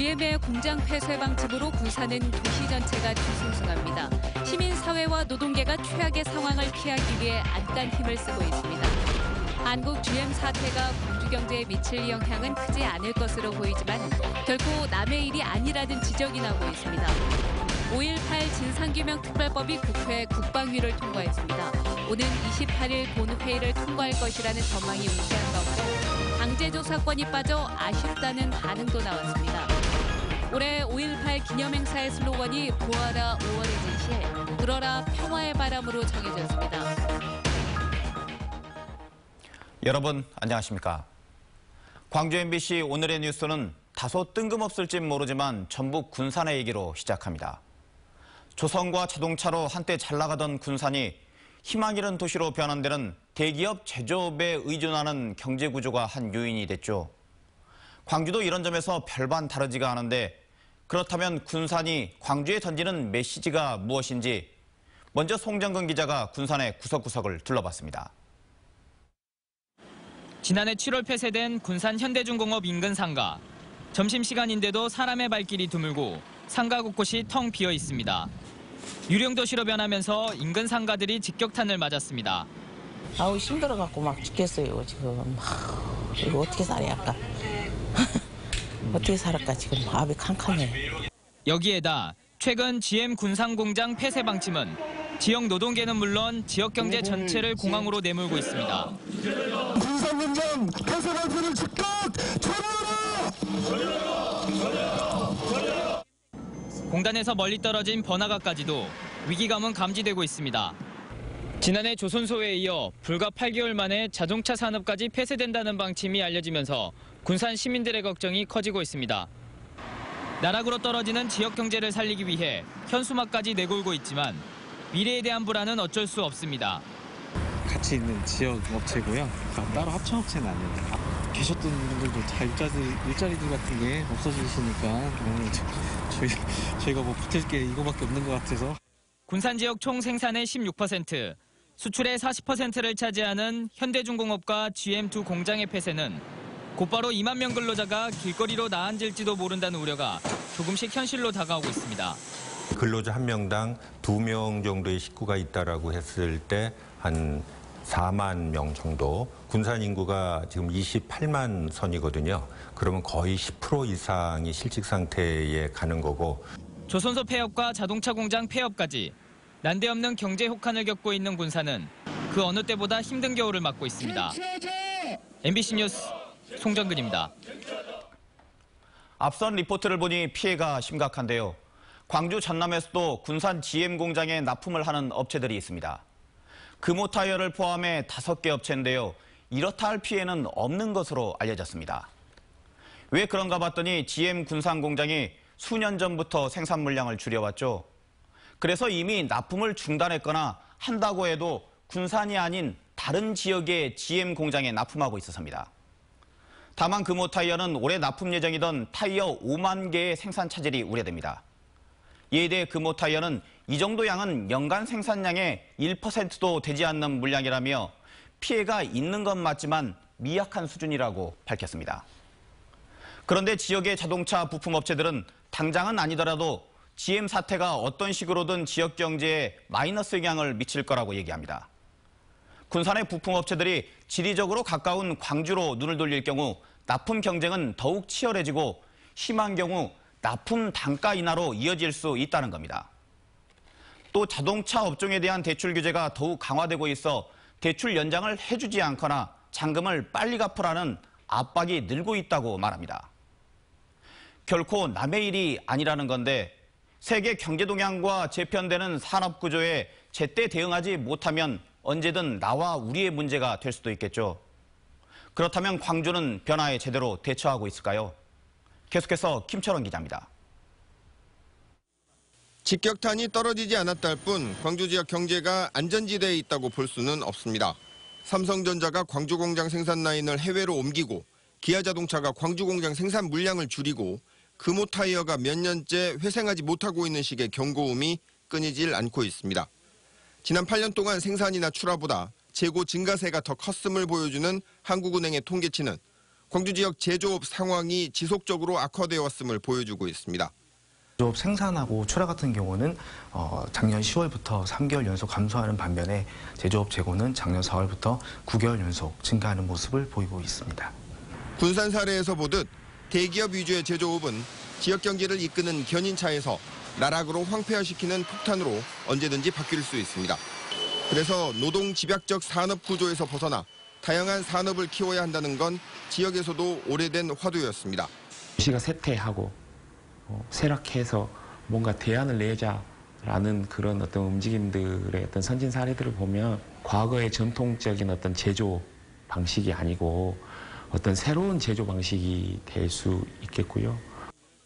GM의 공장 폐쇄 방침으로 군산은 도시 전체가 뒤숭숭합니다. 시민사회와 노동계가 최악의 상황을 피하기 위해 안간 힘을 쓰고 있습니다. 한국 GM 사태가 광주 경제에 미칠 영향은 크지 않을 것으로 보이지만 결코 남의 일이 아니라는 지적이 나오고 있습니다. 5.18 진상규명특별법이 국회 국방위를 통과했습니다. 오는 28일 본회의를 통과할 것이라는 전망이 우세한 가운데 강제조사권이 빠져 아쉽다는 반응도 나왔습니다. 올해 5.18 기념행사의 슬로건이 보아라 5월의 진실, 불어라 평화의 바람으로 정해졌습니다. 여러분 안녕하십니까? 광주 MBC 오늘의 뉴스는 다소 뜬금없을지 모르지만 전북 군산의 얘기로 시작합니다. 조선과 자동차로 한때 잘 나가던 군산이 희망 잃은 도시로 변한 데는 대기업 제조업에 의존하는 경제 구조가 한 요인이 됐죠. 광주도 이런 점에서 별반 다르지가 않은데 그렇다면 군산이 광주에 던지는 메시지가 무엇인지 먼저 송정근 기자가 군산의 구석구석을 둘러봤습니다. 지난해 7월 폐쇄된 군산 현대중공업 인근 상가. 점심시간인데도 사람의 발길이 드물고 상가 곳곳이 텅 비어 있습니다. 유령도시로 변하면서 인근 상가들이 직격탄을 맞았습니다. 아우 힘들어갖고 막 죽겠어요 지금. 이거 어떻게 살아야 할까? 어떻게 살았까 지금 마음이 캄캄해. 여기에다 최근 GM 군산 공장 폐쇄 방침은 지역 노동계는 물론 지역 경제 전체를 공황으로 내몰고 있습니다. 군산 공장 폐쇄 방침을 즉각 철회하라! 공단에서 멀리 떨어진 번화가까지도 위기감은 감지되고 있습니다. 지난해 조선소에 이어 불과 8개월 만에 자동차 산업까지 폐쇄된다는 방침이 알려지면서 군산 시민들의 걱정이 커지고 있습니다. 나락으로 떨어지는 지역 경제를 살리기 위해 현수막까지 내걸고 있지만 미래에 대한 불안은 어쩔 수 없습니다. 같이 있는 지역 업체고요. 따로 합쳐업체는 아닙니다. 계셨던 분들도 다 일자리들 같은 게 없어지시니까 저희가 뭐 버틸 게 이거밖에 없는 것 같아서. 군산 지역 총 생산의 16%, 수출의 40%를 차지하는 현대중공업과 GM 두 공장의 폐쇄는 곧바로 2만 명 근로자가 길거리로 나앉을지도 모른다는 우려가 조금씩 현실로 다가오고 있습니다. 근로자 한 명당 2명 정도의 식구가 있다라고 했을 때 한 4만 명 정도, 군산 인구가 지금 28만 선이거든요. 그러면 거의 10% 이상이 실직 상태에 가는 거고. 조선소 폐업과 자동차 공장 폐업까지 난데없는 경제 혹한을 겪고 있는 군산은 그 어느 때보다 힘든 겨울을 맞고 있습니다. MBC 뉴스 송정근입니다. 앞선 리포트를 보니 피해가 심각한데요. 광주 전남에서도 군산 GM 공장에 납품을 하는 업체들이 있습니다. 금호타이어를 포함해 5개 업체인데요. 이렇다 할 피해는 없는 것으로 알려졌습니다. 왜 그런가 봤더니 GM 군산 공장이 수년 전부터 생산 물량을 줄여왔죠. 그래서 이미 납품을 중단했거나 한다고 해도 군산이 아닌 다른 지역의 GM 공장에 납품하고 있어서입니다. 다만 금호타이어는 올해 납품 예정이던 타이어 5만 개의 생산 차질이 우려됩니다. 이에 대해 금호타이어는 이 정도 양은 연간 생산량의 1%도 되지 않는 물량이라며 피해가 있는 건 맞지만 미약한 수준이라고 밝혔습니다. 그런데 지역의 자동차 부품 업체들은 당장은 아니더라도 GM 사태가 어떤 식으로든 지역 경제에 마이너스 영향을 미칠 거라고 얘기합니다. 군산의 부품 업체들이 지리적으로 가까운 광주로 눈을 돌릴 경우 납품 경쟁은 더욱 치열해지고 심한 경우 납품 단가 인하로 이어질 수 있다는 겁니다. 또 자동차 업종에 대한 대출 규제가 더욱 강화되고 있어 대출 연장을 해주지 않거나 잔금을 빨리 갚으라는 압박이 늘고 있다고 말합니다. 결코 남의 일이 아니라는 건데 세계 경제 동향과 재편되는 산업 구조에 제때 대응하지 못하면 언제든 나와 우리의 문제가 될 수도 있겠죠. 그렇다면 광주는 변화에 제대로 대처하고 있을까요? 계속해서 김철원 기자입니다. 직격탄이 떨어지지 않았다 뿐 광주 지역 경제가 안전지대에 있다고 볼 수는 없습니다. 삼성전자가 광주 공장 생산 라인을 해외로 옮기고 기아자동차가 광주 공장 생산 물량을 줄이고 금호타이어가 몇 년째 회생하지 못하고 있는 식의 경고음이 끊이질 않고 있습니다. 지난 8년 동안 생산이나 출하보다 재고 증가세가 더 컸음을 보여주는 한국은행의 통계치는 광주 지역 제조업 상황이 지속적으로 악화되어 왔음을 보여주고 있습니다. 제조업 생산하고 출하 같은 경우는 작년 10월부터 3개월 연속 감소하는 반면에 제조업 재고는 작년 4월부터 9개월 연속 증가하는 모습을 보이고 있습니다. 군산 사례에서 보듯 대기업 위주의 제조업은 지역 경제를 이끄는 견인차에서 나락으로 황폐화시키는 폭탄으로 언제든지 바뀔 수 있습니다. 그래서 노동 집약적 산업 구조에서 벗어나 다양한 산업을 키워야 한다는 건 지역에서도 오래된 화두였습니다. 도시가 쇠퇴하고 쇠락해서 뭔가 대안을 내자라는 그런 어떤 움직임들의 어떤 선진 사례들을 보면 과거의 전통적인 어떤 제조 방식이 아니고 어떤 새로운 제조 방식이 될 수 있겠고요.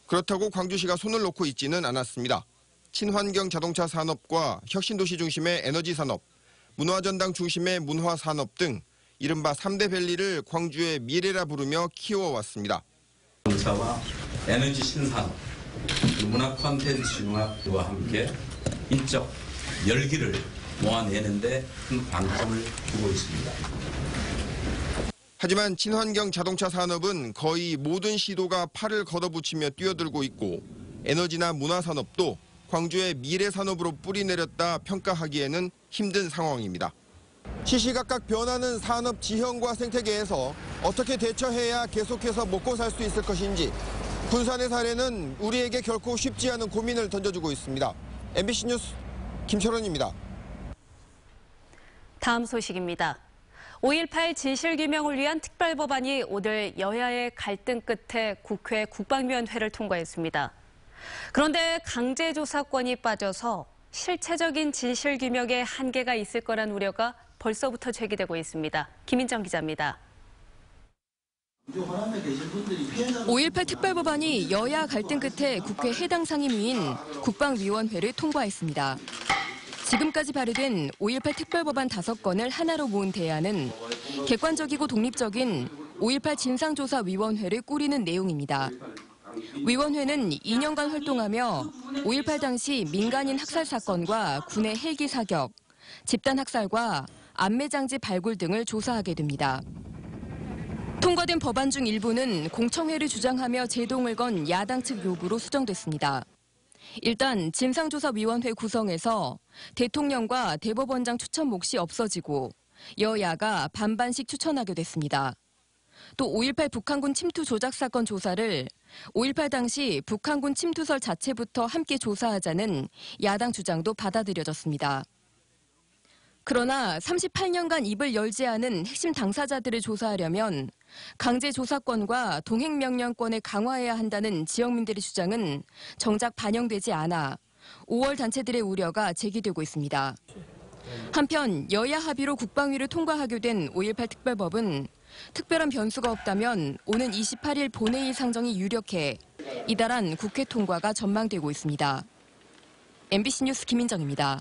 그렇다고 광주시가 손을 놓고 있지는 않았습니다. 친환경 자동차 산업과 혁신도시 중심의 에너지 산업, 문화전당 중심의 문화산업 등 이른바 3대 밸리를 광주의 미래라 부르며 키워왔습니다. 자동차와 에너지 신산업, 문화 콘텐츠 융합과 함께 인적 열기를 모아내는 데 큰 방점을 두고 있습니다. 하지만 친환경 자동차 산업은 거의 모든 시도가 팔을 걷어붙이며 뛰어들고 있고 에너지나 문화산업도 광주의 미래 산업으로 뿌리내렸다 평가하기에는 힘든 상황입니다. 시시각각 변하는 산업 지형과 생태계에서 어떻게 대처해야 계속해서 먹고 살 수 있을 것인지 군산의 사례는 우리에게 결코 쉽지 않은 고민을 던져주고 있습니다. MBC 뉴스 김철원입니다. 다음 소식입니다. 5.18 진실규명을 위한 특별법안이 오늘 여야의 갈등 끝에 국회 국방위원회를 통과했습니다. 그런데 강제조사권이 빠져서 실체적인 진실규명에 한계가 있을 거란 우려가 벌써부터 제기되고 있습니다. 김인정 기자입니다. 5.18 특별법안이 여야 갈등 끝에 국회 해당 상임위인 국방위원회를 통과했습니다. 지금까지 발의된 5.18 특별법안 5건을 하나로 모은 대안은 객관적이고 독립적인 5.18 진상조사위원회를 꾸리는 내용입니다. 위원회는 2년간 활동하며 5.18 당시 민간인 학살 사건과 군의 헬기 사격, 집단 학살과 안매장지 발굴 등을 조사하게 됩니다. 통과된 법안 중 일부는 공청회를 주장하며 제동을 건 야당 측 요구로 수정됐습니다. 일단 진상조사위원회 구성에서 대통령과 대법원장 추천 몫이 없어지고 여야가 반반씩 추천하게 됐습니다. 또 5.18 북한군 침투 조작 사건 조사를 5.18 당시 북한군 침투설 자체부터 함께 조사하자는 야당 주장도 받아들여졌습니다. 그러나 38년간 입을 열지 않은 핵심 당사자들을 조사하려면 강제 조사권과 동행명령권을 강화해야 한다는 지역민들의 주장은 정작 반영되지 않아 5월 단체들의 우려가 제기되고 있습니다. 한편 여야 합의로 국방위를 통과하게 된 5.18 특별법은 특별한 변수가 없다면 오는 28일 본회의 상정이 유력해 이달한 국회 통과가 전망되고 있습니다. MBC 뉴스 김인정입니다.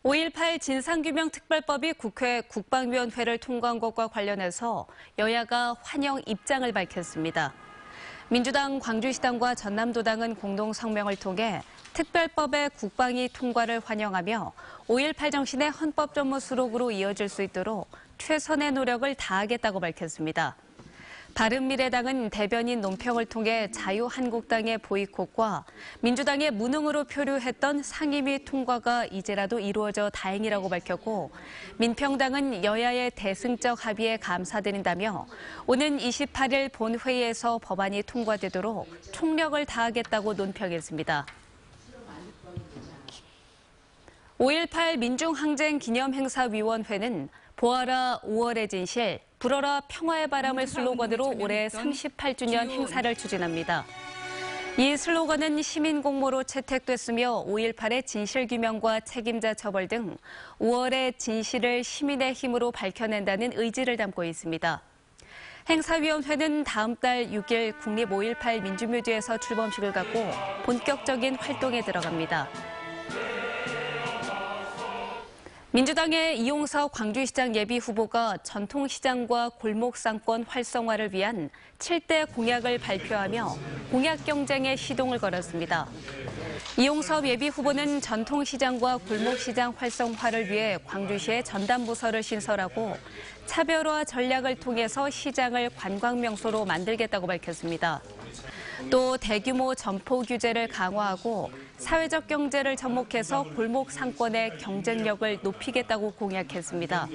5.18 진상규명 특별법이 국회 국방위원회를 통과한 것과 관련해서 여야가 환영 입장을 밝혔습니다. 민주당 광주시당과 전남도당은 공동 성명을 통해 특별법의 국방위 통과를 환영하며 5.18 정신의 헌법 전무 수록으로 이어질 수 있도록 최선의 노력을 다하겠다고 밝혔습니다. 바른미래당은 대변인 논평을 통해 자유한국당의 보이콧과 민주당의 무능으로 표류했던 상임위 통과가 이제라도 이루어져 다행이라고 밝혔고, 민평당은 여야의 대승적 합의에 감사드린다며 오는 28일 본회의에서 법안이 통과되도록 총력을 다하겠다고 논평했습니다. 5.18 민중항쟁기념행사위원회는 보아라 5월의 진실, 불어라 평화의 바람을 슬로건으로 올해 38주년 행사를 추진합니다. 이 슬로건은 시민 공모로 채택됐으며 5.18의 진실규명과 책임자 처벌 등 5월의 진실을 시민의 힘으로 밝혀낸다는 의지를 담고 있습니다. 행사위원회는 다음 달 6일 국립 5.18 민주묘지에서 출범식을 갖고 본격적인 활동에 들어갑니다. 민주당의 이용석 광주시장 예비후보가 전통시장과 골목상권 활성화를 위한 7대 공약을 발표하며 공약 경쟁에 시동을 걸었습니다. 이용섭 예비후보는 전통시장과 골목시장 활성화를 위해 광주시에 전담부서를 신설하고 차별화 전략을 통해서 시장을 관광명소로 만들겠다고 밝혔습니다. 또 대규모 점포 규제를 강화하고 사회적 경제를 접목해서 골목 상권의 경쟁력을 높이겠다고 공약했습니다.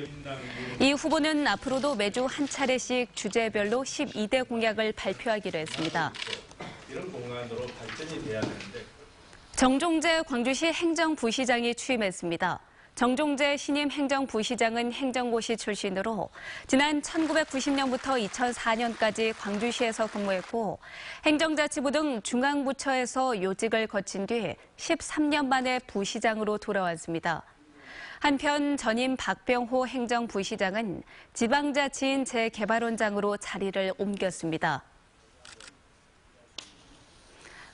이 후보는 앞으로도 매주 한 차례씩 주제별로 12대 공약을 발표하기로 했습니다. 이런 공간으로 발전이 돼야 되는데. 정종재 광주시 행정부시장이 취임했습니다. 정종재 신임 행정부시장은 행정고시 출신으로 지난 1990년부터 2004년까지 광주시에서 근무했고 행정자치부 등 중앙부처에서 요직을 거친 뒤 13년 만에 부시장으로 돌아왔습니다. 한편 전임 박병호 행정부시장은 지방자치인 재개발원장으로 자리를 옮겼습니다.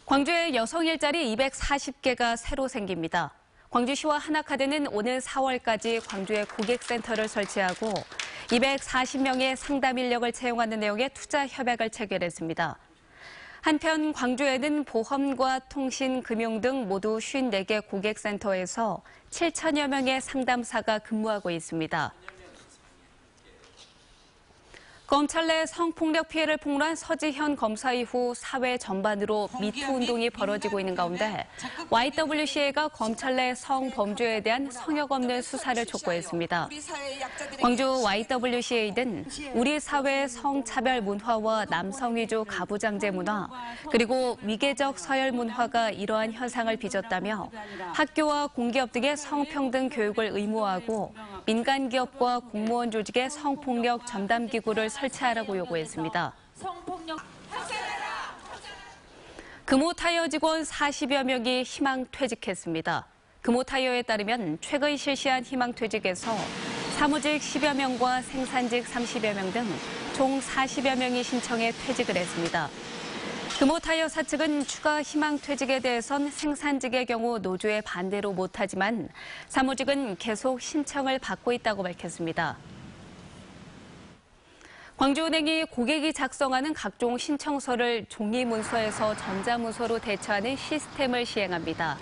광주에 여성 일자리 240개가 새로 생깁니다. 광주시와 하나카드는 오는 4월까지 광주에 고객센터를 설치하고 240명의 상담 인력을 채용하는 내용의 투자 협약을 체결했습니다. 한편 광주에는 보험과 통신, 금융 등 모두 54개 고객센터에서 7천여 명의 상담사가 근무하고 있습니다. 검찰 내 성폭력 피해를 폭로한 서지현 검사 이후 사회 전반으로 미투 운동이 벌어지고 있는 가운데 YWCA가 검찰 내 성범죄에 대한 성역 없는 수사를 촉구했습니다. 광주 YWCA는 우리 사회의 성차별 문화와 남성 위주 가부장제 문화, 그리고 위계적 서열 문화가 이러한 현상을 빚었다며 학교와 공기업 등의 성평등 교육을 의무화하고 민간 기업과 공무원 조직의 성폭력 전담 기구를 설치하라고 요구했습니다. 금호타이어 직원 40여 명이 희망퇴직했습니다. 금호타이어에 따르면 최근 실시한 희망퇴직에서 사무직 10여 명과 생산직 30여 명 등 총 40여 명이 신청해 퇴직을 했습니다. 금호타이어사 측은 추가 희망퇴직에 대해선 생산직의 경우 노조의 반대로 못하지만 사무직은 계속 신청을 받고 있다고 밝혔습니다. 광주은행이 고객이 작성하는 각종 신청서를 종이 문서에서 전자문서로 대처하는 시스템을 시행합니다.